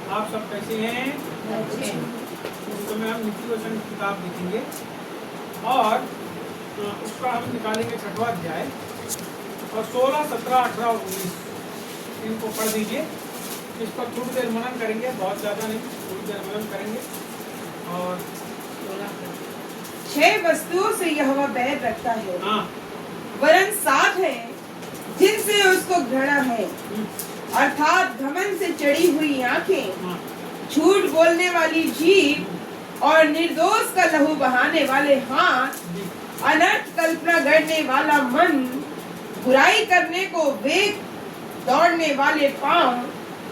आप सब कैसे हैं? तो मैं हम नीति वचन की किताब देखेंगे और उसका हम निकालेंगे 6वां अध्याय और 16, 17, 18 और 19 इनको पढ़ दीजिए। इस पर थोड़ी देर मनन करेंगे, बहुत ज़्यादा नहीं, थोड़ी देर मनन करेंगे। और 6 वस्तुओं से यहोवा बैर रखता है, हाँ, वरन 7 है जिनसे उसको घृणा है, अर्थात घमंड से चढ़ी हुई आंखें, हाँ, झूठ बोलने वाली जीभ और निर्दोष का लहू बहाने वाले हाथ, अनर्थ कल्पना गढ़ने वाला मन, बुराई करने को वेग दौड़ने वाले पांव,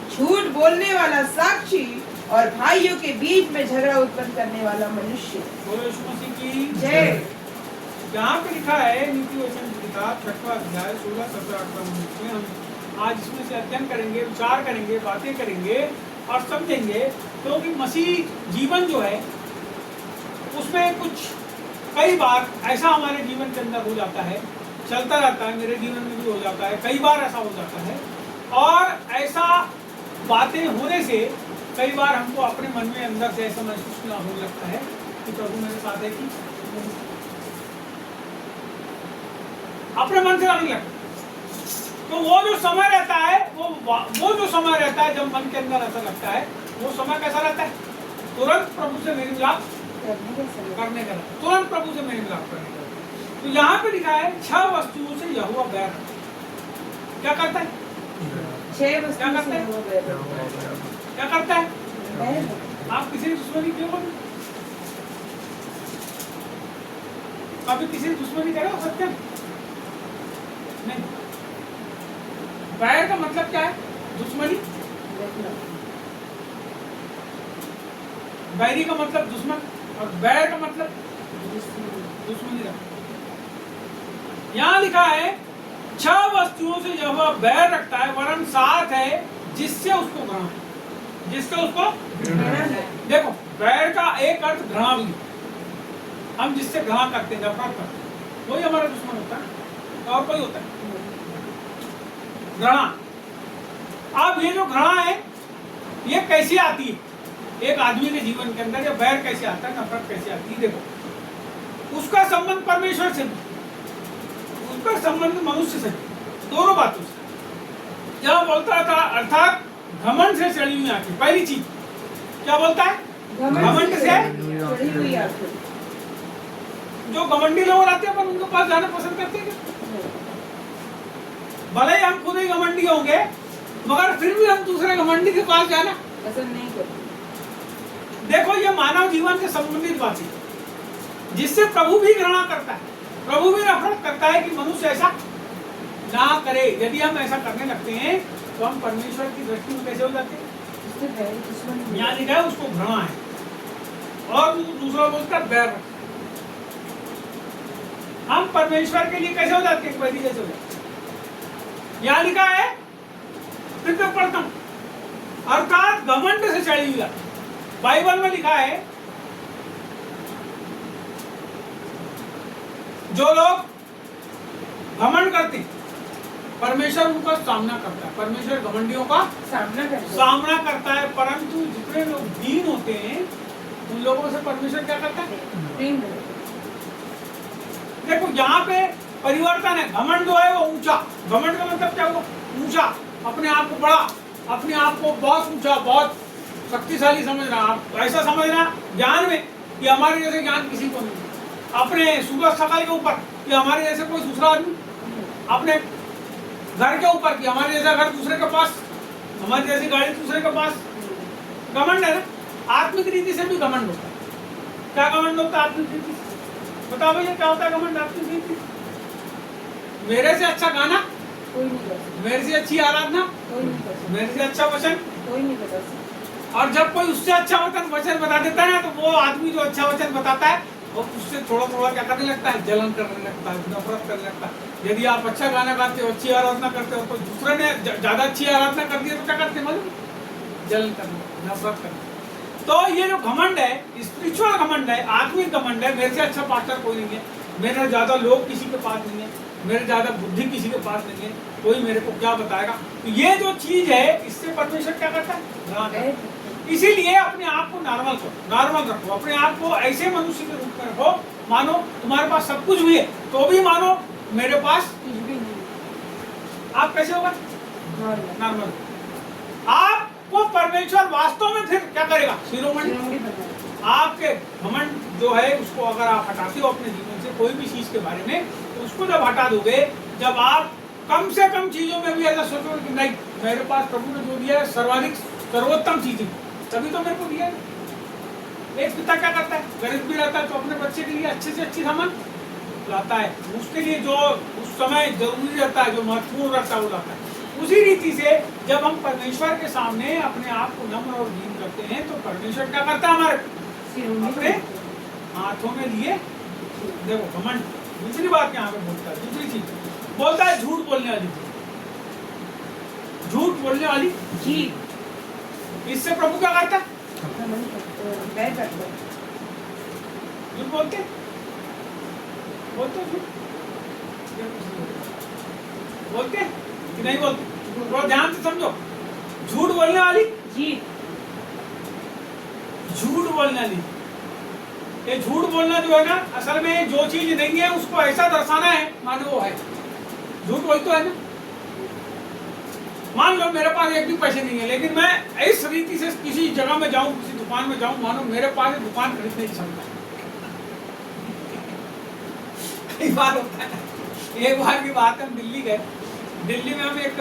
झूठ बोलने वाला साक्षी और भाइयों के बीच में झगड़ा उत्पन्न करने वाला मनुष्य। बोलो यीशु मसीह की जय। यहाँ पे लिखा है नीति वचन की किताब 6वां अध्याय 16, 17, 18 में हम आज इसमें से अध्ययन करेंगे, विचार करेंगे, बातें करेंगे और समझेंगे। क्योंकि मसीह जीवन जो है उसमें कुछ कई बार ऐसा हमारे जीवन के अंदर हो जाता है, चलता रहता है, मेरे जीवन में भी हो जाता है, कई बार ऐसा हो जाता है। और ऐसा बातें होने से कई बार हमको अपने मन में अंदर से ऐसा महसूस होने लगता है कि प्रभु मेरे साथ है, कि अपने मन से लगने लगता है। तो वो जो समय रहता है, वो जो समय रहता है जब मन के अंदर ऐसा लगता है, वो समय कैसा रहता है? तुरंत प्रभु से मेरी मिलाप करने का, तुरंत प्रभु से मेरी मिलाप करने का। तो यहाँ पे लिखा है 6 वस्तुओं से यहोवा बैर क्या करता है? 6 वस्तुओं क्या से करता है? यहोवा बैर रखता है। क्या करता है? बैर। आप किसी की दुश्मनी क्यों करो? कभी किसी की दुश्मनी करो सत्य नहीं। बैर का मतलब क्या है? दुश्मनी। बैरी का मतलब दुश्मन और बैर का मतलब दुश्मनी रखना। यहाँ लिखा है 6 वस्तुओं से यहोवा बैर रखता है, वरन 7 है जिससे उसको घृणा, जिससे उसको देखो, बैर का एक अर्थ घृणा भी, हम जिससे घृणा करते हैं, नफरत करते हैं, वही हमारा दुश्मन होता है और कोई होता है घृणा। अब ये जो घृणा है ये कैसे आती है एक आदमी के जीवन के अंदर? या बैर कैसे आता है, नफरत कैसे आती है? देखो, उसका संबंध परमेश्वर से, उसका संबंध मनुष्य से, दोनों बातों से। जहाँ बोलता था अर्थात घमंड से चढ़ी हुई आंखें, पहली चीज क्या बोलता है? घमंड से चढ़ी हुई आंखें। जो घमंडी लोग आते हैं, अपन उनके पास जाना पसंद करते हैं। भले ही हम खुद ही घमंडी होंगे, मगर फिर भी हम दूसरे घमंडी के पास जाना पसंद नहीं करते। देखो, ये मानव जीवन से संबंधित बात है, जिससे प्रभु भी घृणा करता है, प्रभु भी नफरत करता है कि मनुष्य ऐसा ना करे। यदि हम ऐसा करने लगते हैं तो हम परमेश्वर की दृष्टि में कैसे हो जाते हैं? यहाँ लिखा है उसको घृणा है और दूसरा बोलता है बैर। हम परमेश्वर के लिए कैसे हो जाते हैं? पहली कैसे हो जाते हैं? यहाँ लिखा है, फिर मैं पढ़ता हूं, अर्थात घमंड से चढ़ी हुई। बाइबल में लिखा है जो लोग घमंड करते हैं परमेश्वर उनका सामना करता है, परमेश्वर घमंडियों का सामना करता है। परंतु जितने लोग दीन होते हैं उन लोगों से परमेश्वर क्या करता है? देखो, यहाँ पे परिवर्तन है। घमंड जो है वो ऊंचा, घमंड का मतलब क्या हुआ? ऊंचा, अपने आप को बड़ा, अपने आप को बहुत ऊंचा, बहुत शक्तिशाली समझ रहा, आप ऐसा समझ रहा ज्ञान में कि हमारे जैसे ज्ञान किसी को नहीं, अपने सूरज सकल के ऊपर कि हमारे जैसे कोई दूसरा आदमी, अपने घर के ऊपर कि हमारे जैसा घर दूसरे के पास, हमारी जैसी गाड़ी दूसरे के पास। घमंड है ना। आत्मिक रीति से भी घमंड होता है। क्या घमंड होता है आत्मिक रीति से? बताओ भैया, क्या होता है घमंड आत्मिक रीति? मेरे से अच्छा गाना कोई नहीं कर सकता, मेरे से अच्छी आराधना कोई नहीं कर सकता, मेरे से अच्छा वचन कोई नहीं बता सकता। और जब कोई उससे अच्छा वचन बता देता है ना, तो वो आदमी जो अच्छा वचन बताता है वो उससे थोड़ा थोड़ा क्या करने लगता है? जलन करने लगता है, नफरत करने लगता है। यदि आप अच्छा गाना गाते हो, अच्छी आराधना करते हो, तो दूसरे ने ज्यादा अच्छी आराधना कर दी तो क्या करते हैं? जलन करने, नफरत करने। तो ये जो घमंड है, स्पिरिचुअल घमंड है, आत्मिक घमंड है। मेरे से अच्छा पास्टर कोई नहीं है, मेरे ज्यादा लोग किसी के पास नहीं है, मेरे ज्यादा बुद्धि किसी के पास नहीं है, कोई मेरे को क्या बताएगा। तो ये जो चीज है, इससे परमेश्वर क्या करता है? इसीलिए अपने आप को नॉर्मल रखो, अपने आप को ऐसे मनुष्य के रूप में रखो मानो तुम्हारे पास सब कुछ भी है तो भी मानो मेरे पास कुछ भी नहीं। आप कैसे होगा? नॉर्मल। नॉर्मल। आपको परमेश्वर वास्तव में फिर क्या करेगा? शिरोमणि। शिरोमणि बनाएगा। आपके घमंड जो है उसको अगर आप हटाते हो अपने जीवन से कोई भी चीज के बारे में, तो उसको जब हटा दोगे, जब आप कम से कम चीजों में भी ऐसा सोचोगे कि नहीं मेरे पास प्रभु ने जो दिया है सर्वाधिक सर्वोत्तम चीज है, तभी तो मेरे को दिया है। एक पिता क्या करता है? गरीब भी रहता है तो अपने बच्चे के लिए अच्छे से अच्छी सामान लाता है, उसके लिए जो उस समय जरूरी रहता है, जो महत्वपूर्ण रहता है वो लाता है। उसी रीति से जब हम परमेश्वर के सामने अपने आप को नम्र और दीन करते हैं तो परमेश्वर क्या करता है? हमारे अपने हाथों में लिए। देखो घमंड, दूसरी बात यहाँ पे बोलता है, दूसरी चीज बोलता है झूठ बोलने वाली, झूठ बोलने वाली जीभ। इससे प्रभु क्या करता है? झूठ बोलते बोलते बोलते कि नहीं बोलते? थोड़ा ध्यान से समझो, झूठ बोलने वाली जीभ। झूठ बोलने वाली, ये झूठ बोलना जो है ना, असल में जो चीज नहीं है उसको ऐसा दर्शाना है मानो वो है। झूठ बोल तो है ना, मान लो मेरे पास एक भी पैसे नहीं है लेकिन मैं इस रीति से किसी जगह में जाऊं, किसी दुकान में जाऊं, मानो मेरे पास दुकान खरीदने की क्षमता है। कई बार होता है। एक बार की बात है, हम दिल्ली गए, दिल्ली में हम एक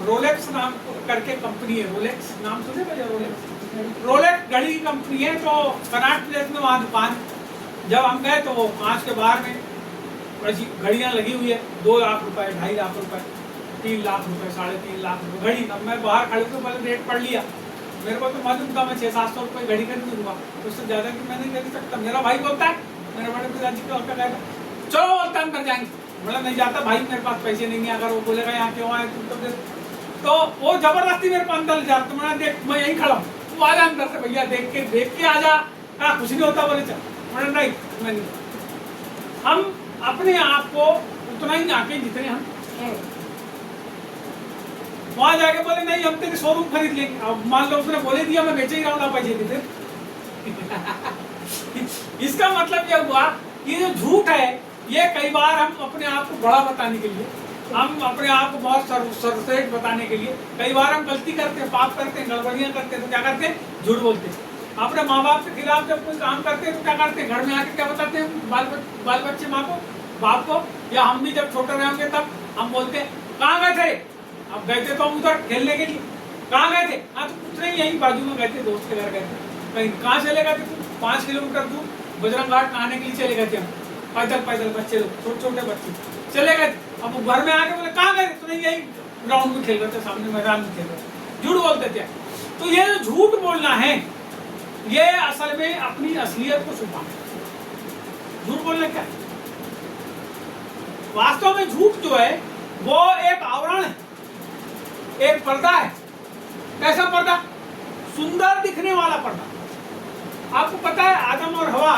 रोलेक्स नाम करके कंपनी है, रोलेक्स नाम सुने क्या? रोलेक्स घड़ी की कंपनी है, तो कनाट प्लेस में वहाँ दुकान। जब हम गए तो वो कांच के बाहर में ऐसी घड़ियाँ लगी हुई है, 2 लाख रुपए, 2.5 लाख रुपए, 3 लाख रुपए, 3.5 लाख रुपए घड़ी। अब मैं बाहर खड़े होकर पहले रेट पढ़ लिया, मेरे को तो मालूम था मैं 600-700 रुपए घड़ी खरीद लूंगा, उससे ज्यादा की मैं नहीं खरीद सकता। मेरा भाई बोलता है, मेरे बड़े पिताजी का कहता चलो बोलता अंदर जाएंगे, बोला नहीं जाता भाई, मेरे पास पैसे नहीं है। अगर वो बोलेगा यहाँ क्यों आए तुम, तो वो जबरदस्ती मेरे को अंदर ले जाता। मैं देख मैं यहीं खड़ा हूँ, तू आ जा अंदर से भैया, देख के आ जा। कुछ नहीं होता, बोले चल। मैंने नहीं, मैं नहीं। हम अपने आप को उतना ही आके जितने हम हैं, वहां जाके बोले नहीं हम तेरे शोरूम खरीद लेंगे। अब मान लो उसने बोले दिया, मैं बेचे ही रहा हूँ, पैसे देते। इसका मतलब यह हुआ कि ये जो झूठ है, ये कई बार हम अपने आप को बड़ा बताने के लिए, हम अपने आप को बहुत सर्वश्रेष्ठ बताने के लिए, कई बार हम गलती करते हैं, पाप करते हैं, गड़बड़ियां करते हैं, तो क्या करते हैं? झूठ बोलते हैं। अपने माँ बाप के खिलाफ जब कोई काम करते हैं तो क्या करते हैं? घर में आके क्या बताते हैं बाल बच्चे माँ को, बाप को, या हम भी जब छोटे रहेंगे तब हम बोलते हैं कहाँ गए थे? अब गए थे तो हम उधर खेलने के लिए। कहाँ गए थे? हाँ तो कुछ नहीं, यहीं बाजू में गए थे, दोस्त के घर गए थे। कहीं कहाँ चले गए थे? 5 किलोमीटर दूर बजरंग घाट नहाने के लिए चले गए थे हम, पैदल बच्चे लोग, छोटे बच्चे चले गए थे। अब वो घर में आके बोले कहाँ गए? तो नहीं, यही ग्राउंड में खेल रहे थे, सामने मैदान में खेल रहे थे। झूठ बोलते थे। तो ये जो झूठ बोलना है, ये असल में अपनी असलियत को छुपाना। झूठ बोलना क्या है? वास्तव में झूठ जो है वो एक आवरण है, एक पर्दा है। कैसा पर्दा? सुंदर दिखने वाला पर्दा। आपको पता है आदम और हवा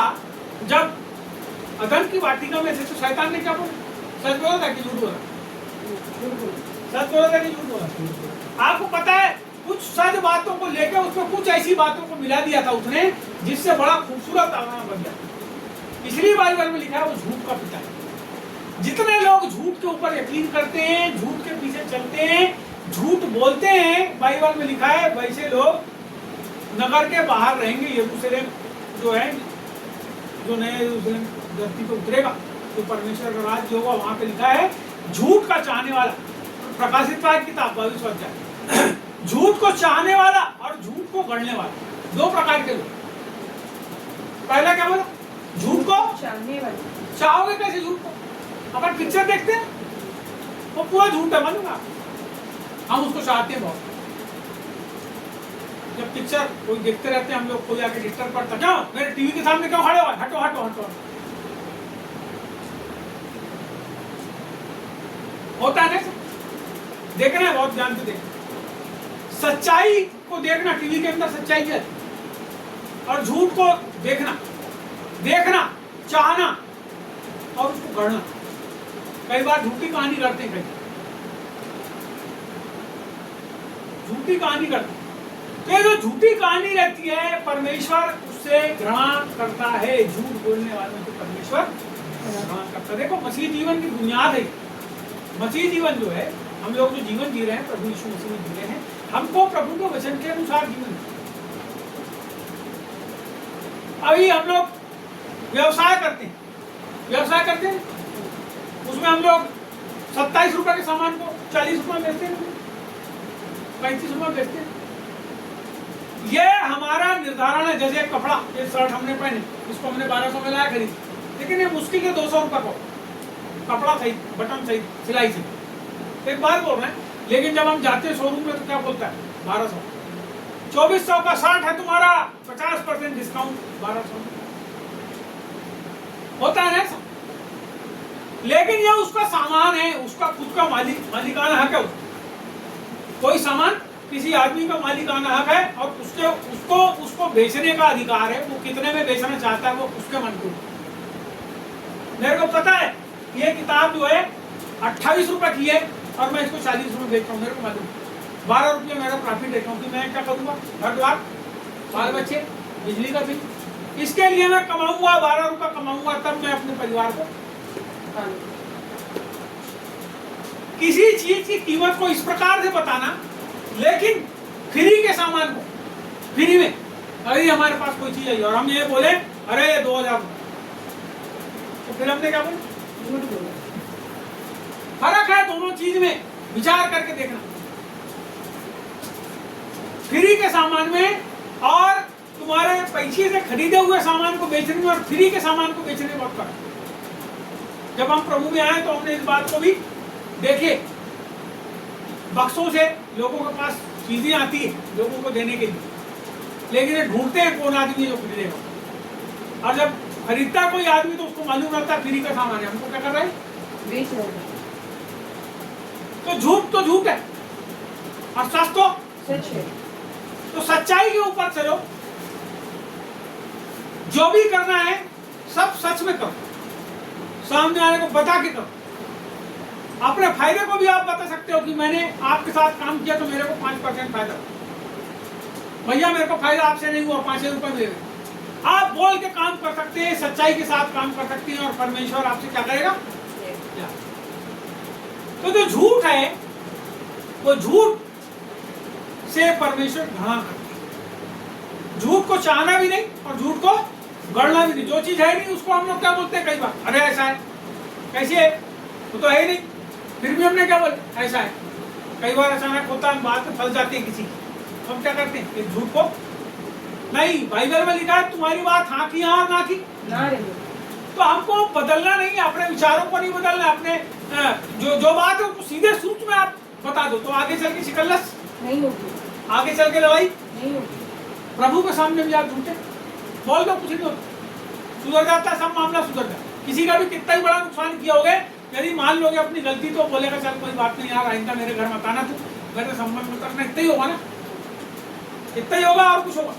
जब अदन की वाटिका में थे तो शैतान ने क्या बोला? सच बोला था कि झूठ बोला? सच बोला था कि झूठ बोला? आपको पता है कुछ सच बातों को लेकर उसमें कुछ ऐसी बातों को मिला दिया था उसने जिससे बड़ा खूबसूरत आवरण बन गया। इसलिए बाइबल में लिखा है वो झूठ का पिता है। जितने लोग झूठ के ऊपर यकीन करते हैं, झूठ के पीछे चलते हैं, झूठ बोलते हैं, बाइबल में लिखा है वैसे लोग नगर के बाहर रहेंगे। यरूशलेम जो है, जो नया यरूशलेम धरती पे उतरेगा तो परमेश्वर का राज्य होगा, वहां पे लिखा है झूठ का चाहने वाला। प्रकाशित वाक्य किताब 22 अध्याय। झूठ को चाहने वाला और झूठ को गढ़ने वाला, 2 प्रकार के लोग। पहला क्या बोला? झूठ को चाहने वाले। चाहोगे कैसे झूठ को? अपन पिक्चर देखते हैं वो पूरा झूठ है, मालूम, हम उसको चाहते हैं बहुत। जब पिक्चर कोई देखते रहते हैं हम लोग, कोई आके डिस्टर्ब करता, क्यों मेरे टीवी के सामने क्यों खड़े हो? हटो हटो हटो। होता है ना, देखना है, बहुत ध्यान से देखना। सच्चाई को देखना, टीवी के अंदर सच्चाई है, और झूठ को देखना, चाहना और उसको गढ़ना। कई बार झूठी कहानी करते हैं, झूठी कहानी करते हैं। तो ये जो झूठी कहानी रहती है, परमेश्वर उससे घृणा करता है। झूठ बोलने वालों से परमेश्वर घृणा करता है। देखो मसीह जीवन की बुनियाद है, मसीह जीवन जो है, हम लोग जो जीवन जी रहे हैं प्रभु यीशु मसीह में जी रहे हैं, हमको प्रभु के वचन के अनुसार जीवन। अभी हम लोग व्यवसाय करते हैं, उसमें हम लोग 27 रुपए के सामान को 40 रुपए बेचते हैं, 35 रुपए बेचते हैं। ये हमारा निर्धारण है। जैसे एक कपड़ा, ये शर्ट हमने पहने, इसको हमने 1200 में लाया खरीद, लेकिन ये मुश्किल है 200 रुपए को, कपड़ा सही, बटन सही, सिलाई सही। एक बार बोल रहे हैं, लेकिन जब हम जाते हैं शोरूम में तो क्या बोलता है 1200। 2400 का शर्ट है तुम्हारा, 50% डिस्काउंट 1200 होता है ना। लेकिन ये उसका सामान है, उसका खुद का मालिकाना हक है। कोई सामान किसी आदमी का मालिकाना हक है और उसको बेचने का अधिकार है। वो कितने में बेचना चाहता है वो उसके मन को। मेरे को पता है ये किताब जो है 28 रुपए की है और मैं इसको 40 रुपए बेच रहा हूँ। मेरे को मालूम 12 रुपये मेरा प्रॉफिट देता हूँ कि मैं क्या करूँगा, घर द्वार, बाल बच्चे, बिजली का बिल, इसके लिए मैं कमाऊंगा 12 रुपये कमाऊंगा, तब मैं अपने परिवार को। किसी चीज की कीमत को इस प्रकार से बताना, लेकिन फ्री के सामान को फ्री में, अरे हमारे पास कोई चीज आई और हम ये बोले अरे ये 2000, तो फिर हमने क्या बोला? फर्क है दोनों चीज में, विचार करके देखना। फ्री के सामान में और तुम्हारे पैसे से खरीदे हुए सामान को बेचने में और फ्री के सामान को बेचने में बहुत फर्क। जब हम प्रभु में आए तो हमने इस बात को भी देखे। बक्सों से लोगों के पास चीजें आती है लोगों को देने के लिए, लेकिन ये ढूंढते हैं कौन आदमी जो खरीदेगा। और जब खरीदता कोई आदमी तो उसको मालूम रहता है फ्री का सामान है, हमको क्या कर रहा है, बेच रहे हैं। तो झूठ है और सच तो सच है। तो सच्चाई के ऊपर चलो, जो भी करना है सब सच में करो, सामने वाले को बता के करो। अपने फायदे को भी आप बता सकते हो कि मैंने आपके साथ काम किया तो मेरे को 5% फायदा, भैया मेरे को फायदा आपसे नहीं हुआ, 5 रुपए मेरे। आप बोल के काम कर सकते हैं, सच्चाई के साथ काम कर सकते हैं और परमेश्वर आपसे क्या करेगा। तो जो झूठ है वो झूठ से परमेश्वर घृणा करते हैं। झूठ को चाहना भी नहीं और झूठ को गढ़ना भी नहीं। जो चीज है नहीं उसको हम लोग क्या बोलते हैं कई बार, अरे ऐसा है, कैसे है, वो तो है ही नहीं, फिर भी हमने क्या बोले ऐसा है। कई बार अचानक होता है, बात में फंस जाते हैं किसी की, हम क्या करते हैं इस झूठ को नहीं, बाइबल में लिखा है तुम्हारी बात हाँ की हाँ ना की ना रही। तो हमको बदलना नहीं, अपने विचारों को नहीं बदलना, अपने जो बात है उसको सीधे सूत्र में आप बता दो, तो आगे चल के शिकल्लस नहीं होगी, आगे चल के लड़ाई नहीं होगी। प्रभु के सामने भी आप झूठे बोल दो, कुछ नहीं होता, सुधर जाता है, सब मामला सुधर जाता। किसी का भी कितना ही बड़ा नुकसान किया होगा, यदि मान लोगे अपनी गलती तो बोलेगा चल कोई बात नहीं यार, आइंदा मेरे घर मत आना, तू मेरे संबंध में करना, इतना ही होगा ना, इतना ही होगा और कुछ होगा।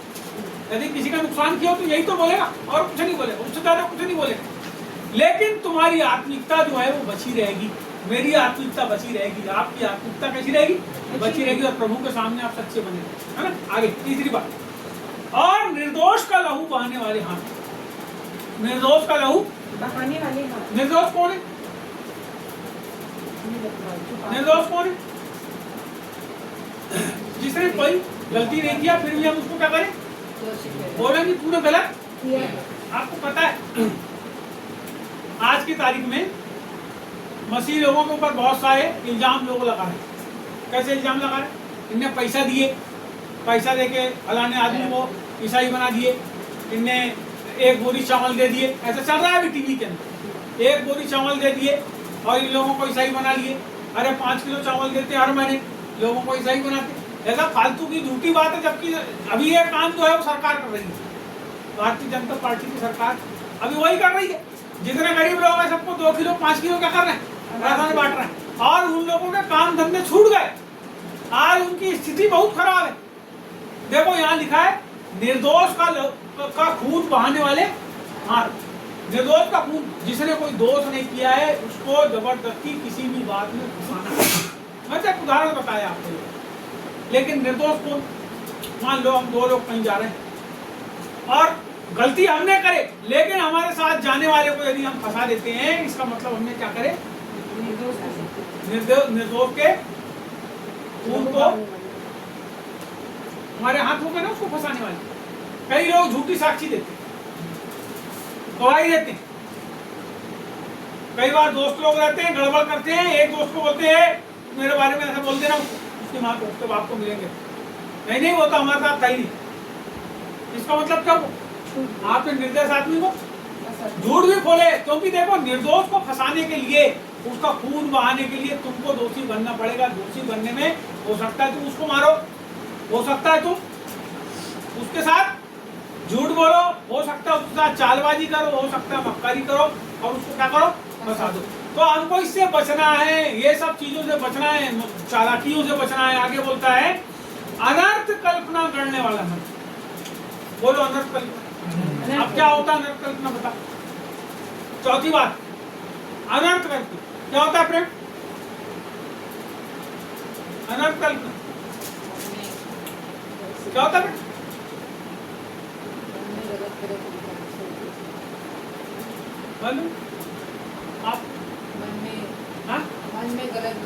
यदि किसी का नुकसान किया हो तो यही तो बोलेगा और कुछ नहीं बोलेगा, उससे ज्यादा कुछ नहीं बोलेगा। लेकिन तुम्हारी आत्मिकता जो है वो बची रहेगी, मेरी आत्मिकता बची रहेगी, आपकी आत्मिकता कैसी रहेगी, बची रहेगी और प्रभु के सामने आप सच्चे बनेंगे, है ना। आगे तीसरी बात, और निर्दोष का लहू बहाने वाले हाथ। निर्दोष का लहू बहाने वाले हाथ। निर्दोष कौन है, निर्दोष कौन है? जिसने कोई गलती नहीं किया फिर भी हम उसको क्या करें, बोलेंगे तूने गलत किया। आपको पता है आज की तारीख में मसीह लोगों के ऊपर बहुत सारे इल्जाम लोग लगा रहे हैं। कैसे इल्जाम लगा रहे हैं, इनने पैसा दिए, पैसा देके फलाने आदमी को ईसाई बना दिए, इनने एक बोरी चावल दे दिए, ऐसा चल रहा है अभी टीवी के अंदर, एक बोरी चावल दे दिए और इन लोगों को ईसाई बना लिए। अरे 5 किलो चावल देते हर महीने, लोगों को ईसाई बनाते। ऐसा फालतू की झूठी बात है, जबकि अभी ये काम जो है वो सरकार कर रही है, भारतीय जनता पार्टी की सरकार अभी वही कर रही है। जितने गरीब लोग हैं सबको 2 किलो 5 किलो क्या कर रहे हैं, राशन बांट रहे हैं, और उन लोगों के काम धंधे छूट गए, आज उनकी स्थिति बहुत खराब है। देखो यहाँ लिखा है निर्दोष का खून बहाने वाले हाथ। निर्दोष का खून, जिसने कोई दोष नहीं किया है उसको जबरदस्ती किसी भी बात में फंसाना। मैं तो एक उदाहरण बताया आपको, लेकिन निर्दोष कौन, मान लो हम 2 लोग कहीं जा रहे हैं और गलती हमने करे, लेकिन हमारे साथ जाने वाले को यदि हम फंसा देते हैं, इसका मतलब हमने क्या करे, निर्दोष के खून को हमारे हाथ हो गए ना उसको फंसाने वाले। कई लोग झूठी साक्षी देते, गवाही देते हैं। कई बार दोस्त लोग रहते हैं, गड़बड़ करते हैं, एक दोस्त को बोलते हैं मेरे बारे में ऐसा बोल देना, उसकी माँ को उसके बाप को मिलेंगे, नहीं वो तो हमारे साथ था ही नहीं। इसका मतलब क्या, आप निर्दोष आदमी को झूठ भी खोले, क्योंकि देखो निर्दोष को फंसाने के लिए, उसका खून बहाने के लिए तुमको दोषी बनना पड़ेगा। दोषी बनने में हो सकता है तुम उसको मारो, हो सकता है तुम उसके साथ झूठ बोलो, हो सकता है उसके साथ चालबाजी करो, हो सकता है मक्कारी करो और उसको क्या करो, फंसा दो। तो हमको इससे बचना है, ये सब चीजों से बचना है, चालाकियों से बचना है। आगे बोलता है अनर्थ कल्पना करने वाला मन। बोलो अनर्थ कल्पना। अब क्या होता है अनर्थ कल्पना, बता। चौथी बात, अनर्थ कल्पना क्या होता है प्रेम? अनर्थ कल्पना क्या होता है? मालूम आप मन में गलत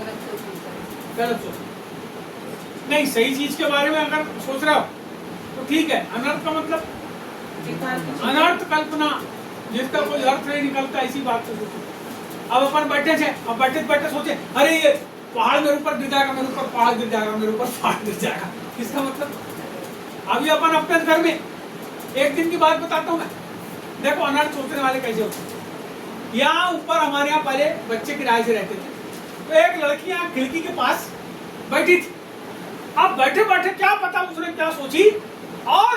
सोच नहीं, सही चीज के बारे में अगर सोच रहे हो तो ठीक है। अनर्थ का मतलब अनर्थ कल्पना, जिसका कोई अर्थ नहीं निकलता, इसी बात को सोचो। अब अपन बैठे थे, अब बैठे बैठे सोचे अरे ये पहाड़ मेरे ऊपर गिर जाएगा, मेरे ऊपर पहाड़ गिर जाएगा, मेरे ऊपर पहाड़ गिर जाएगा। इसका मतलब अभी अपन अपने घर में एक दिन की बात बताता हूँ मैं। देखो अनर्थ सोचने वाले कैसे होते हैं। यहाँ ऊपर हमारे यहाँ पहले बच्चे किराए से रहते थे, तो एक लड़की यहाँ खिड़की के पास बैठी थी। अब बैठे बैठे क्या पता उसने क्या सोची, और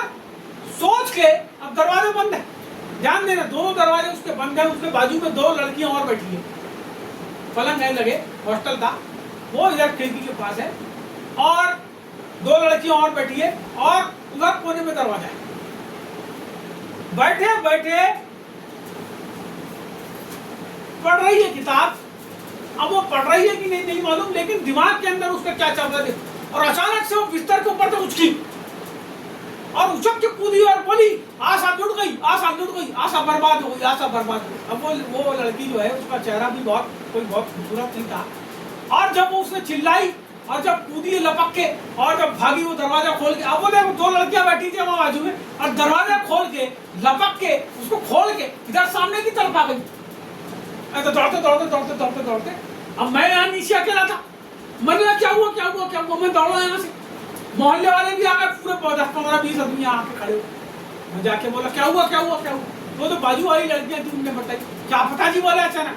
सोच के अब दरवाजे बंद है, ध्यान देना दोनों दरवाजे उसके बंद है, उसके बाजू में 2 लड़कियां और बैठी है, पलंग नहीं लगे, हॉस्टल था वो, इधर खिड़की के पास है और 2 लड़कियां और बैठी है और उधर कोने में दरवाजा है। बैठे बैठे पढ़ रही है किताब। अब वो पढ़ रही है कि नहीं मालूम, लेकिन दिमाग के अंदर उसका क्या चल रहा है। और अचानक से वो बिस्तर के ऊपर से उछली और उछक के कूदी और बोली आशा लुट गई, आशा लुट गई, आशा बर्बाद हो गई, आशा बर्बाद हो गई। अब वो लड़की जो है उसका चेहरा भी बहुत खूबसूरत नहीं था, और जब वो उसने चिल्लाई और जब कूदी लपक के और जब भागी वो दरवाजा खोल के, अब वो देखो 2 लड़कियां बैठी थी वहां बाजू में, और दरवाजा खोल के लपक के उसको खोल के इधर सामने की तरफ आ गई। तो दौड़ते अब मैं यहाँ नीचे अकेला था, मैंने क्या हुआ, मैं दौड़ा यहाँ से। मोहल्ले वाले भी आ गए, पूरे 10-15-20 आदमी यहाँ आके खड़े हो। मैं जाके बोला क्या हुआ। वो तो बाजू वाली लड़कियां थी, उनने बताई क्या पता जी बोले अचानक।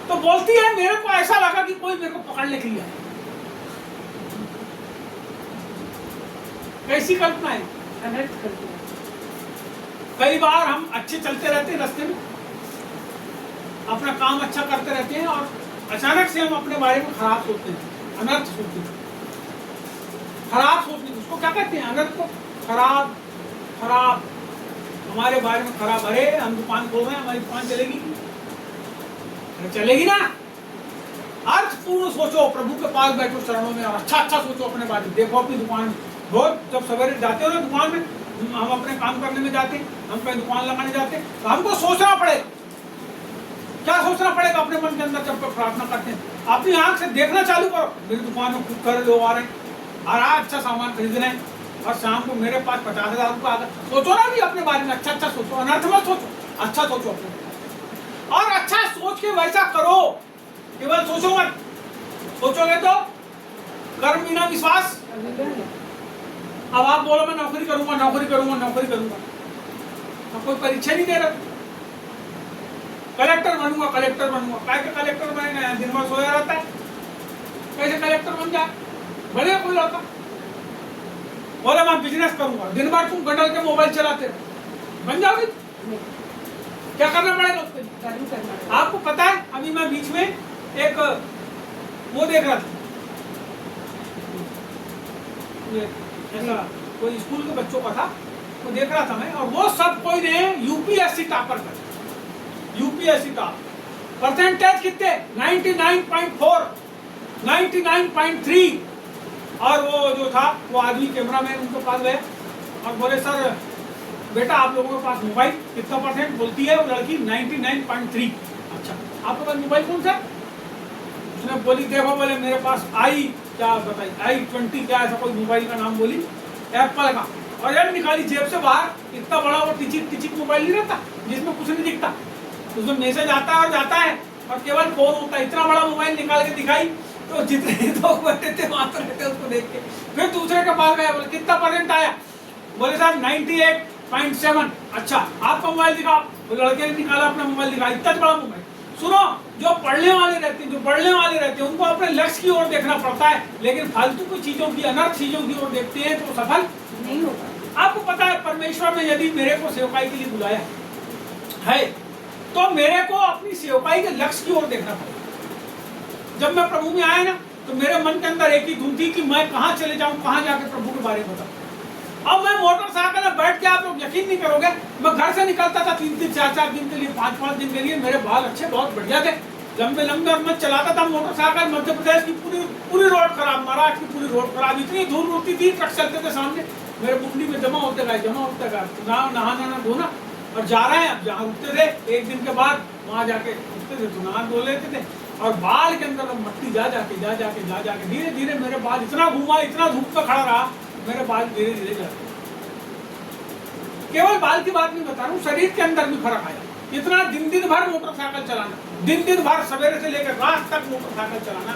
तो बोलती है मेरे को ऐसा लगा कि कोई मेरे को पकड़ने के लिए आया। कैसी कल्पना है? अनर्थ कल्पना। कई बार हम अच्छे चलते रहते हैं रास्ते में, अपना काम अच्छा करते रहते हैं और अचानक से हम अपने बारे में खराब सोचते हैं, अनर्थ सोचते हैं। खराब सोचने उसको क्या कहते हैं? अनर्थ को। खराब हमारे बारे में खराब। अरे हम दुकान खोल रहे हैं, हमारी दुकान चलेगी? अरे चलेगी ना। अर्थपूर्ण सोचो, प्रभु के पास बैठो चरणों में और अच्छा सोचो अपने बारे में। देखो अपनी दुकान, रोज जब सवेरे जाते हो ना दुकान में, हम अपने काम करने में जाते, हम कहीं दुकान लगाने जाते, तो हमको सोचना पड़ेगा। क्या सोचना पड़ेगा अपने मन के अंदर जब प्रार्थना करते हैं? अपनी आंख से देखना चालू करो, मेरी दुकान में खूब सारे लोग आ रहे हैं और अच्छा सामान खरीद रहे हैं, और शाम को मेरे पास 50,000 रुपये आ गए। सोचो ना भी अपने बारे में, अच्छा सोचो, अनर्थ मत सोचो, अच्छा सोचो अपने। और अच्छा सोच के वैसा करो, केवल सोचो मत। सोचोगे तो कर्म बिना विश्वास। अब आप बोलो मैं नौकरी करूंगा, तो कोई परीक्षा नहीं दे रहा। कलेक्टर बनूंगा, काय का कलेक्टर बनेगा? दिन भर सोया रहता है, कैसे कलेक्टर बन जाए? बढ़िया कोई लड़का बोले मैं बिजनेस करूंगा, दिन भर तुम गंडल के मोबाइल चलाते रहो, बन जाओगे? क्या करना पड़ेगा उसके लिए? आपको पता है अभी मैं बीच में एक वो देख रहा था, ऐसा कोई स्कूल के बच्चों का था, वो देख रहा था मैं, और वो सब कोई ने यूपीएससी टॉपर कर, यूपीएससी टॉप परसेंटेज कितने? 99.4, 99.3, और वो जो था वो आदमी कैमरामैन उनके पास गया और बोले सर बेटा आप लोगों के पास मोबाइल कितना परसेंट? बोलती है वो लड़की 99.3। अच्छा आपके पास मोबाइल कौन सा? उसने बोली देखो बोले मेरे पास क्या बताइए i20 क्या ऐसा कोई मोबाइल का नाम बोली, एप्पल का। और यार निकाली जेब से बाहर, इतना बड़ा वो टिचिक मोबाइल नहीं रहता जिसमें कुछ नहीं दिखता, उसमें मैसेज आता है और जाता है और केवल फोन होता है। इतना बड़ा मोबाइल निकाल के दिखाई तो जितने लोग बैठे थे वहां तो रहते उसको देख के फिर दूसरे के पास गया, बोले कितना परसेंट आया? बोले साहब 98.7। अच्छा आपका मोबाइल दिखाओ। वो लड़के ने निकाला अपना मोबाइल दिखा, इतना बड़ा मोबाइल। सुनो जो पढ़ने वाले रहते हैं उनको अपने लक्ष्य की ओर देखना पड़ता है, लेकिन फालतू की चीजों की अनर्थ चीजों की ओर देखते हैं तो सफल नहीं होगा। आपको पता है परमेश्वर ने यदि मेरे को सेवकाई के लिए बुलाया है तो मेरे को अपनी सेवकाई के लक्ष्य की ओर देखना पड़ेगा। जब मैं प्रभु में आया ना तो मेरे मन के अंदर एक ही धुन थी कि मैं कहाँ चले जाऊं, कहाँ जाके प्रभु के बारे में बताऊं। अब मैं मोटरसाइकिल में बैठ के, आप लोग यकीन नहीं करोगे, मैं घर से निकलता था 3-3, 4-4 दिन के लिए, 5-5 दिन के लिए। मेरे बाल अच्छे बहुत बढ़िया थे, लंबे लंबे, और मैं चलाता था मोटरसाइकिल। मध्य प्रदेश की पूरी रोड खराब, महाराष्ट्र की पूरी रोड खराब, इतनी धूल उड़ती थी, ट्रक चलते थे सामने, मेरे मुंडी में जमा होते गए, नहाना ना धोना। और जा रहे हैं, अब जहाँ रुकते थे एक दिन के बाद वहां जाके रुकते थे तो नहा धो लेते थे, और बाल के अंदर मट्टी जा जाके धीरे धीरे मेरे बाल इतना घूमा, इतना धूप पे खड़ा रहा, मेरे बाल धीरे धीरे जाते। केवल बाल की बात नहीं बता रहा हूँ, शरीर के अंदर भी फर्क आया। इतना दिन भर मोटरसाइकिल चलाना, दिन भर सवेरे से लेकर रात तक मोटरसाइकिल चलाना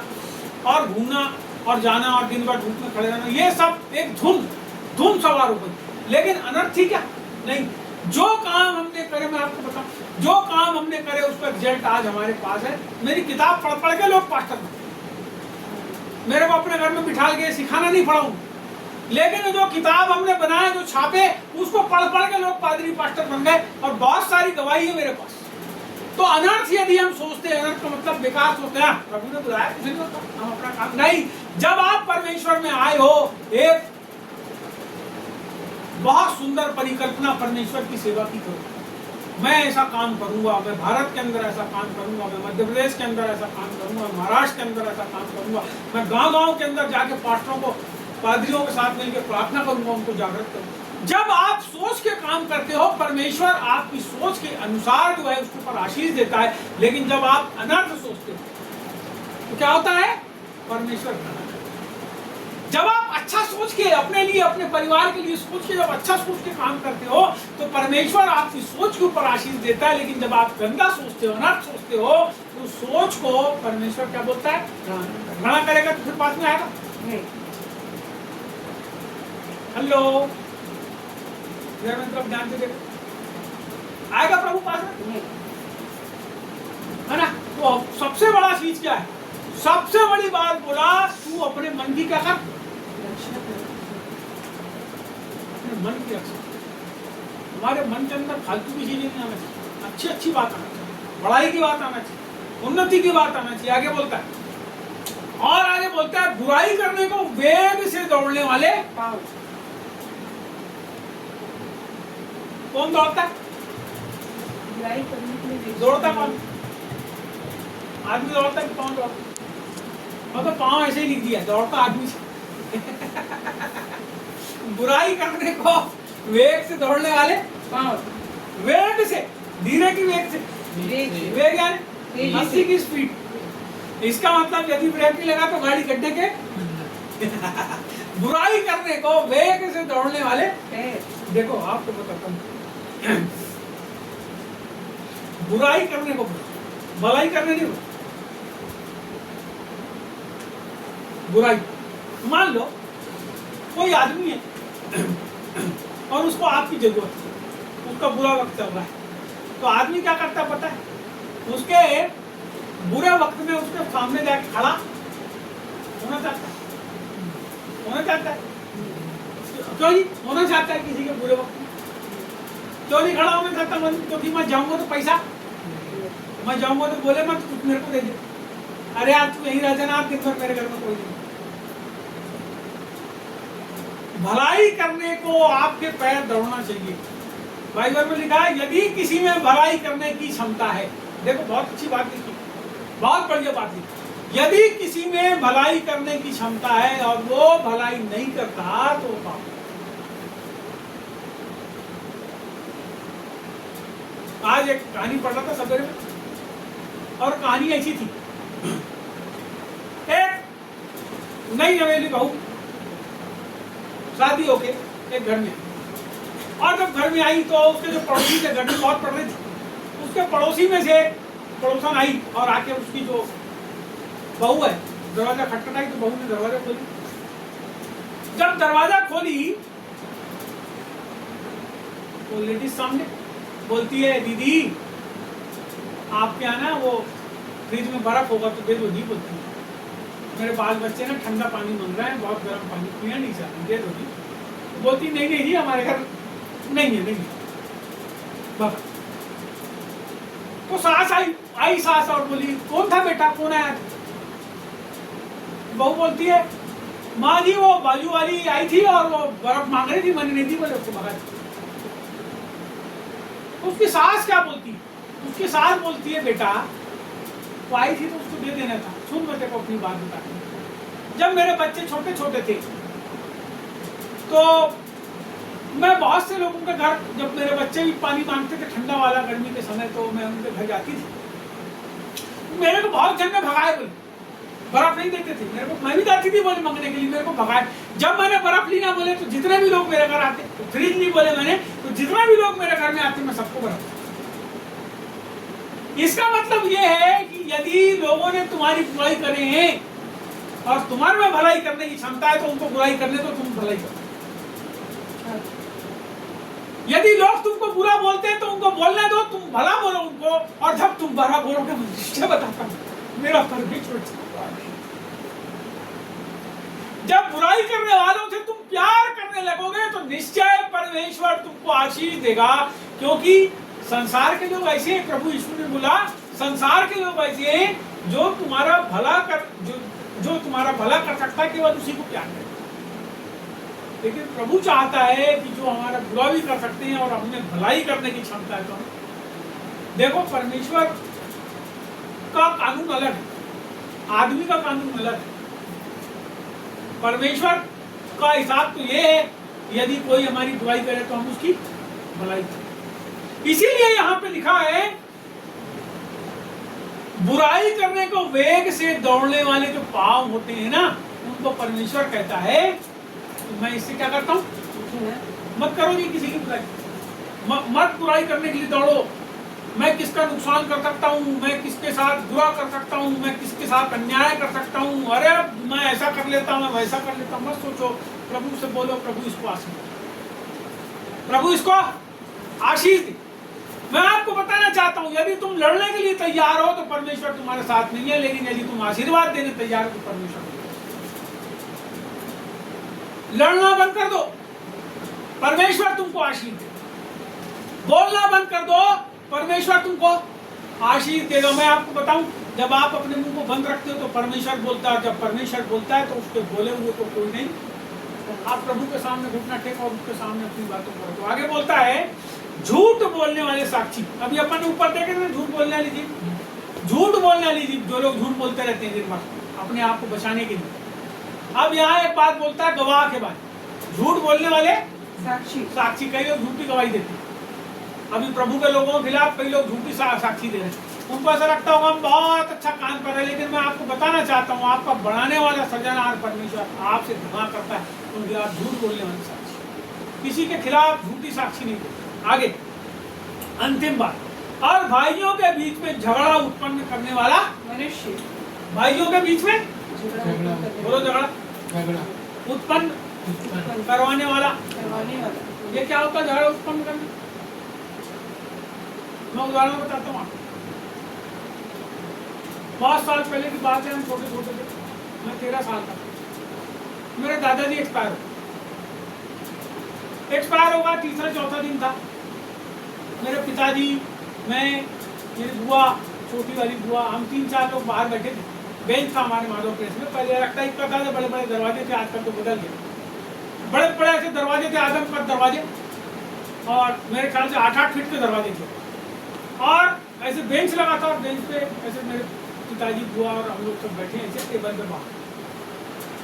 और घूमना और जाना और दिन भर धूप में खड़े रहना, ये सब एक धुन सवार हो गई। लेकिन अनर्थ थी क्या? नहीं। जो काम हमने करे, मैं आपको बताऊं, जो काम हमने करे उसका रिजल्ट आज हमारे पास है। मेरी किताब पढ़ के लोग पास्टर बने, मेरे को अपने घर में बिठा के सिखाना नहीं पड़ा, लेकिन जो किताब हमने बनाए, जो छापे, उसको पढ़ के लोग पादरी पास्टर बन गए, और बहुत सारी गवाही है मेरे पास। तो अनर्थ यदि हम सोचते हैं, अनर्थ का मतलब बेकार सोचते हैं, प्रभु ने बुलाया कुछ नहीं होता, हम अपना काम नहीं। जब आप परमेश्वर में आए हो, एक बहुत सुंदर परिकल्पना परमेश्वर की सेवा की करो। मैं ऐसा काम करूंगा, मैं भारत के अंदर ऐसा काम करूंगा, मैं मध्य प्रदेश के अंदर ऐसा काम करूंगा, महाराष्ट्र के अंदर ऐसा काम करूंगा, मैं गांव के अंदर जाके पास्टरों को, पादरियों के साथ मिलकर प्रार्थना करूंगा, उनको जागृत करूंगा। जब आप सोच के काम करते हो, परमेश्वर आपकी सोच के अनुसार जो है उसके ऊपर आशीष देता है। लेकिन जब आप अनर्थ सोचते हो तो क्या होता है? परमेश्वर जब आप अच्छा सोच के अपने लिए, अपने परिवार के लिए सोच के, जब अच्छा सोच के काम करते हो तो परमेश्वर आपकी सोच के ऊपर आशीष देता है। लेकिन जब आप गंदा सोचते हो, अनर्थ सोचते हो, तो सोच को परमेश्वर क्या बोलता है? घृणा करेगा। तो फिर पास में आएगा नहीं। हेलो, मतलब ध्यान से देखो, आएगा प्रभु पास में, है ना? तो सबसे बड़ा चीज क्या है? सबसे बड़ी बात बोला, तू अपने मन की क्या कर? अपने मन की रक्षा। हमारे मन के अंदर फालतू की चीजें नहीं आना चाहिए, अच्छी बात आना चाहिए, बड़ाई की बात आना चाहिए, उन्नति की बात आना चाहिए। आगे बोलता है, और आगे बोलता है, बुराई करने को वेग से दौड़ने वाले पाँव। कौन दौड़ता है? बुराई करने के लिए दौड़ता कौन? आदमी दौड़ता है कि पाँव दौड़ता है? मतलब पाँव ऐसे ही लिख दिया, दौड़ता आदमी से। बुराई करने को वेग से दौड़ने वाले पाँव। वेग से, धीरे की वेग से, वेग यानी 80 की स्पीड। इसका मतलब यदि ब्रेक नहीं लगा तो गाड़ी गड्ढे के। बुराई करने को वेग से दौड़ने वाले। देखो आपको बताता हूँ, बुराई करने को, भलाई करने नहीं। बुराई, मान लो कोई आदमी है और उसको आपकी जरूरत है, उसका बुरा वक्त चल रहा है, तो आदमी क्या करता है पता है? उसके बुरे वक्त में उसके सामने जाके खड़ा होना चाहता है, क्यों नहीं होना चाहता है? किसी के बुरे वक्त में क्यों नहीं खड़ा होना चाहता? क्योंकि मैं जाऊंगा तो पैसा, मैं जाऊंगा तो बोले मत कुछ मेरे को दे दे, अरे यार तू यही रह जाना, आप दिन भर मेरे घर में कोई नहीं। भलाई करने को आपके पैर दौड़ना चाहिए। बाइबल में लिखा है, यदि किसी में भलाई करने की क्षमता है। देखो बहुत अच्छी बात लिखी, बहुत बढ़िया बात लिखी। यदि किसी में भलाई करने की क्षमता है और वो भलाई नहीं करता तो पाप। आज एक कहानी पढ़ रहा था सवेरे में, और कहानी ऐसी थी, एक नई नवेली बहू शादी होके एक घर में, और जब घर में आई तो उसके जो पड़ोसी थे, घर में बहुत पड़ रही थी, उसके पड़ोसी में से पड़ोसन आई और आके उसकी जो बहू है दरवाजा खटखटाई, तो बहू ने दरवाजा खोली। जब दरवाजा खोली तो लेडीज सामने बोलती है, दीदी आपके यहाँ ना वो फ्रिज में बर्फ होगा तो दे दो। जी बोलती है, मेरे बाल बच्चे ना ठंडा पानी मांग रहे हैं, बहुत गर्म पानी पिया नहीं चाहते, दे दो जी। बोलती नहीं नहीं जी हमारे घर नहीं है, नहीं है। तो सास आई सास और बोली, कौन था बेटा, कौन आया था? बहू बोलती है, माँ जी वो बाजू वाली आई थी और वो बर्फ मांग रही थी, मैंने नहीं दी, बोले उसको भगा। उसकी सास क्या बोलती है? उसकी सास बोलती है, बेटा वो आई थी तो उसको दे देना था। सुन बेटे को अपनी बात बता, जब मेरे बच्चे छोटे छोटे थे तो मैं बहुत से लोगों के घर, जब मेरे बच्चे भी पानी मांगते थे ठंडा वाला गर्मी के समय, तो मैं उनके घर जाती थी। मेरे को बहुत जन में भगाए, बोले बर्फ नहीं देते थे मेरे को, मैं भी जाती थी बोले मांगने के लिए, मेरे को भगाए। जब मैंने बर्फ ली ना बोले तो जितने भी लोग मेरे घर आते, तो फ्रिज नहीं बोले मैंने, तो जितने भी लोग मेरे घर में आते मैं सबको बर्फ। इसका मतलब ये है कि यदि लोगों ने तुम्हारी बुराई करे हैं और तुम्हारे में भलाई करने की क्षमता है तो उनको बुराई करने तो तुम भलाई करो। यदि लोग तुमको बुरा बोलते हैं तो उनको बोलने दो, तुम भला बोलो उनको, और जब तुम भला बोलोगे मैं बताता हूं मेरा परमेश्वर। जब बुराई करने वालों से तुम प्यार करने लगोगे तो निश्चय परमेश्वर तुमको आशीष देगा, क्योंकि संसार के लोग ऐसे हैं, प्रभु यीशु ने बोला संसार के लोग ऐसे हैं जो तुम्हारा भला कर सकता है केवल उसी को प्यार करे। लेकिन प्रभु चाहता है कि जो हमारा बुरा भी कर सकते हैं और हमें भलाई करने की क्षमता है। तो देखो परमेश्वर का कानून अलग है, आदमी का कानून अलग है। परमेश्वर का हिसाब तो ये है, यदि कोई हमारी बुराई करे तो हम उसकी भलाई करें। इसीलिए यहाँ पे लिखा है, बुराई करने को वेग से दौड़ने वाले जो पांव होते हैं ना, उनको परमेश्वर कहता है तो मैं इससे क्या करता हूँ, मत करो जी किसी की बुराई, मत बुराई करने के लिए दौड़ो। मैं किसका नुकसान कर सकता हूँ, मैं किसके साथ बुरा कर सकता हूँ, मैं किसके साथ अन्याय कर सकता हूँ, अरे मैं ऐसा कर लेता हूँ, मैं वैसा कर लेता हूँ। मत सोचो, प्रभु से बोलो प्रभु इसको आशीष दे, प्रभु इसको आशीष दे। मैं आपको बताना चाहता हूँ, यदि तुम लड़ने के लिए तैयार हो तो परमेश्वर तुम्हारे साथ नहीं है, लेकिन यदि तुम आशीर्वाद देने तैयार हो तो परमेश्वर। लड़ना बंद कर दो, परमेश्वर तुमको आशीष दे। बोलना बंद कर दो, परमेश्वर तुमको आशीष देगा। मैं आपको बताऊं, जब आप अपने मुंह को बंद रखते हो तो परमेश्वर बोलता है, जब परमेश्वर बोलता है तो उसके बोले हुए को कोई नहीं। आप प्रभु के सामने घुटना टेको और उसके सामने अपनी बातों को रखो। आगे बोलता है, झूठ बोलने वाले साक्षी। अभी अपन ऊपर देखे ना, झूठ बोलने वाली जीभ, झूठ बोलने वाली जीभ, जो लोग झूठ बोलते रहते हैं दिन भर अपने आप को बचाने के लिए। अब यहाँ एक बात बोलता है, गवाह के बाद, झूठ बोलने वाले साक्षी। कई लोग झूठी गवाही देते हैं। अभी प्रभु के लोगों के खिलाफ कई लोग झूठी साक्षी दे रहे हैं। उनको ऐसा लगता होगा हम बहुत अच्छा काम कर रहे हैं, लेकिन मैं आपको बताना चाहता हूँ, आपका बढ़ाने वाला सृजनहार परमेश्वर आपसे धोखा करता है। उनके खिलाफ झूठ बोलने वाली साक्षी, किसी के खिलाफ झूठी साक्षी नहीं बोलती। आगे अंतिम बात, और भाइयों के बीच में झगड़ा उत्पन्न करने वाला मनुष्य। भाइयों के बीच में बोलो, झगड़ा उत्पन्न करवाने वाला। ये क्या होता है झगड़ा उत्पन्न करना? मैं उदाहरण बताता हूँ आपको। बहुत साल पहले की बात है, हम छोटे छोटे थे, मैं 13 साल का था। मेरे दादाजी एक्सपायर होगा, तीसरा चौथा दिन था। मेरे पिताजी, मैं, मेरी बुआ, छोटी वाली बुआ, हम 3-4 लोग बाहर बैठे थे। बेंच था हमारे माधव प्रेस में। पहले रखता एक था, बड़े बड़े दरवाजे थे, आजकल तो बदल गए। बड़े बड़े ऐसे दरवाजे थे, आदमकद दरवाजे, और मेरे ख्याल से 8-8 फीट के दरवाजे थे। और ऐसे बेंच लगा था, और बेंच पे ऐसे मेरे पिताजी, बुआ और हम लोग सब बैठे हैं ऐसे टेबल पे बाहर,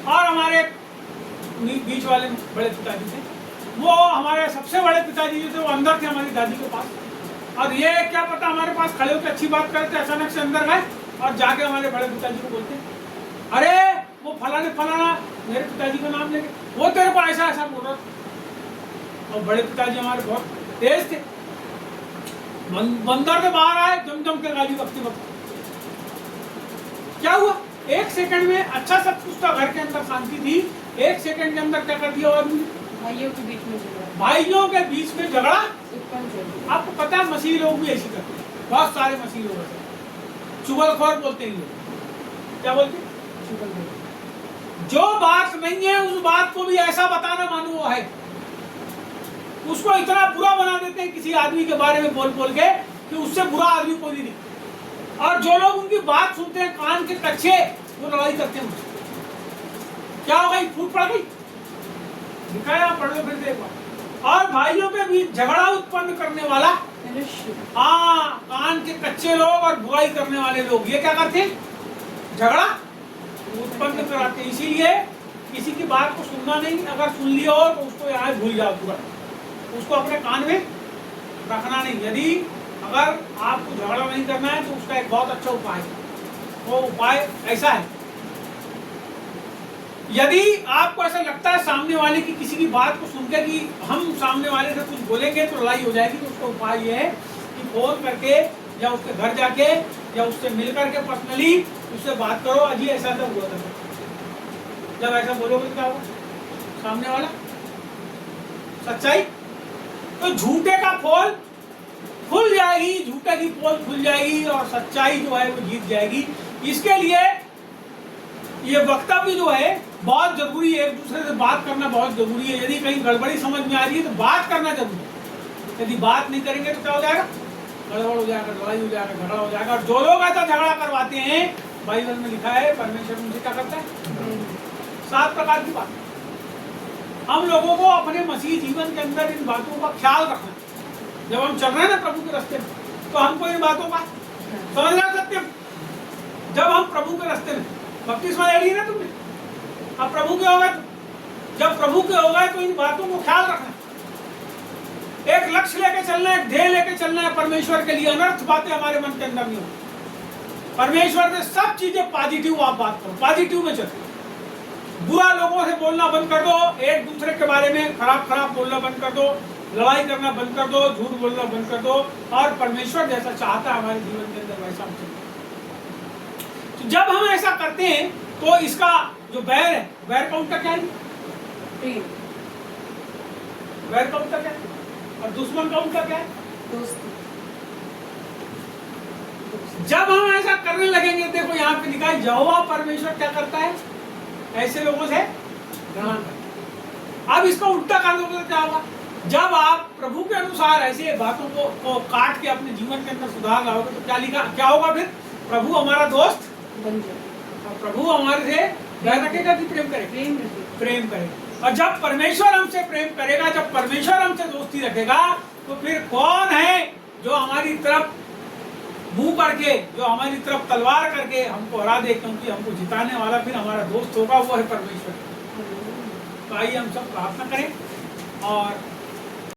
और हमारे बीच वाले बड़े पिताजी थे, वो हमारे सबसे बड़े पिताजी जो थे वो अंदर थे हमारी दादी के पास, और ये क्या पता हमारे पास खड़े होकर अच्छी बात करते, अचानक से अंदर गए और जाके हमारे बड़े पिताजी को बोलते, अरे वो फलाना मेरे पिताजी का नाम लेके वो तेरे को ऐसा ऐसा बोल रहा था। और बड़े पिताजी हमारे बहुत तेज थे, बंदर के बाहर आए, जम के गाली बकती वक्त क्या हुआ, एक सेकंड में अच्छा सब कुछ था, घर के अंदर शांति थी, एक सेकंड के अंदर क्या कर दिया आदमी, भाइयों के बीच में झगड़ा, भाइयों के बीच में झगड़ा। उत्पन्न कर दिया। आपको पता है मसीही लोग भी ऐसी करते हैं, बहुत सारे मसीही लोग ऐसे चुगलखोर बोलते हैं लोग, क्या बोलते हैं, चुगलखोर। जो बात नहीं है उस बात को भी ऐसा बताना मानो वो है, उसको इतना बुरा बना देते हैं किसी आदमी के बारे में बोल बोल के कि उससे बुरा आदमी कोई नहीं। और जो लोग उनकी बात सुनते हैं कान के कच्चे, वो लड़ाई करते हैं। क्या हो गई, फूट पड़ गई, दिखाया पढ़ लो फिर देखो। और भाइयों के बीच झगड़ा उत्पन्न करने वाला, हाँ, कान के कच्चे लोग और बुराई करने वाले लोग, ये क्या करते हैं, झगड़ा उत्पन्न कराते हैं। इसीलिए किसी की बात को सुनना नहीं, अगर सुन लिया हो तो उसको यहाँ भूल जाओ पूरा, उसको अपने कान में रखना नहीं। यदि अगर आपको झगड़ा नहीं करना है तो उसका एक बहुत अच्छा उपाय है, वो उपाय ऐसा है, यदि आपको ऐसा लगता है सामने वाले की किसी की बात को सुनकर कि हम सामने वाले से कुछ बोलेंगे तो लड़ाई हो जाएगी, तो उसका उपाय ये है कि फोन करके या उसके घर जाके या उससे मिल करके पर्सनली उससे बात करो, अजी ऐसा तो हुआ था। जब ऐसा बोलोगे क्या होगा, सामने वाला सच्चाई, तो झूठे का पोल खुल जाएगी, झूठे की पोल खुल जाएगी और सच्चाई जो है वो जीत जाएगी। इसके लिए ये वक्तव्य जो है बहुत जरूरी है, एक दूसरे से बात करना बहुत जरूरी है। यदि कहीं गड़बड़ी समझ में आ रही है तो बात करना जरूरी है, यदि बात नहीं करेंगे तो क्या हो जाएगा, गड़बड़ हो जाएगा, लड़ाई हो जाएगा, झगड़ा हो जाएगा। और जो लोग ऐसा झगड़ा करवाते हैं, बाइबल में लिखा है परमेश्वर उनसे क्या करता है, 7 प्रकार की बात। हम लोगों को अपने मसीह जीवन के अंदर इन बातों का ख्याल रखना है। जब हम चल रहे हैं ना प्रभु के रास्ते में, तो हमको इन बातों का समझना सत्य। जब हम प्रभु के रास्ते में, बपतिस्मा ले ली ना तुमने, अब प्रभु के हो गए, जब प्रभु के हो गए तो इन बातों को ख्याल रखना, एक लक्ष्य लेके चलना है, एक ध्येय लेके चलना है परमेश्वर के लिए। अनर्थ बातें हमारे मन के अंदर नहीं हो। परमेश्वर ने सब चीजें पॉजिटिव, आप बात करो, पॉजिटिव में चलो। बुरा लोगों से बोलना बंद कर दो, एक दूसरे के बारे में खराब बोलना बंद कर दो, लड़ाई करना बंद कर दो, झूठ बोलना बंद कर दो, और परमेश्वर जैसा चाहता है हमारे जीवन के अंदर वैसा हम चलें। तो जब हम ऐसा करते हैं तो इसका जो बैर है, बैर काउंट का क्या है, बैर काउंट का क्या है, और दुश्मन काउंट का क्या है, दोस्ती। जब हम ऐसा करने लगेंगे, देखो यहाँ पे लिखा है यहोवा परमेश्वर क्या करता है, ऐसे लोगों से घृणा करता है। अब इसको उल्टा कर दोगे तो क्या होगा, जब आप प्रभु के अनुसार ऐसे बातों को काट के अपने जीवन के अंदर सुधार लाओगे तो क्या लिखा, क्या होगा फिर, प्रभु हमारा दोस्त बन जाए, और प्रभु हमारे से क्या रखेगा कि प्रेम करेगा, प्रेम करेगा। और जब परमेश्वर हमसे प्रेम करेगा, जब परमेश्वर हमसे दोस्ती रखेगा, तो फिर कौन है जो हमारी तरफ मुंह करके, जो हमारी तरफ तलवार करके हमको हरा दे, क्योंकि हमको जिताने वाला फिर हमारा दोस्त होगा, वो है परमेश्वर। तो आइए हम सब प्रार्थना करें और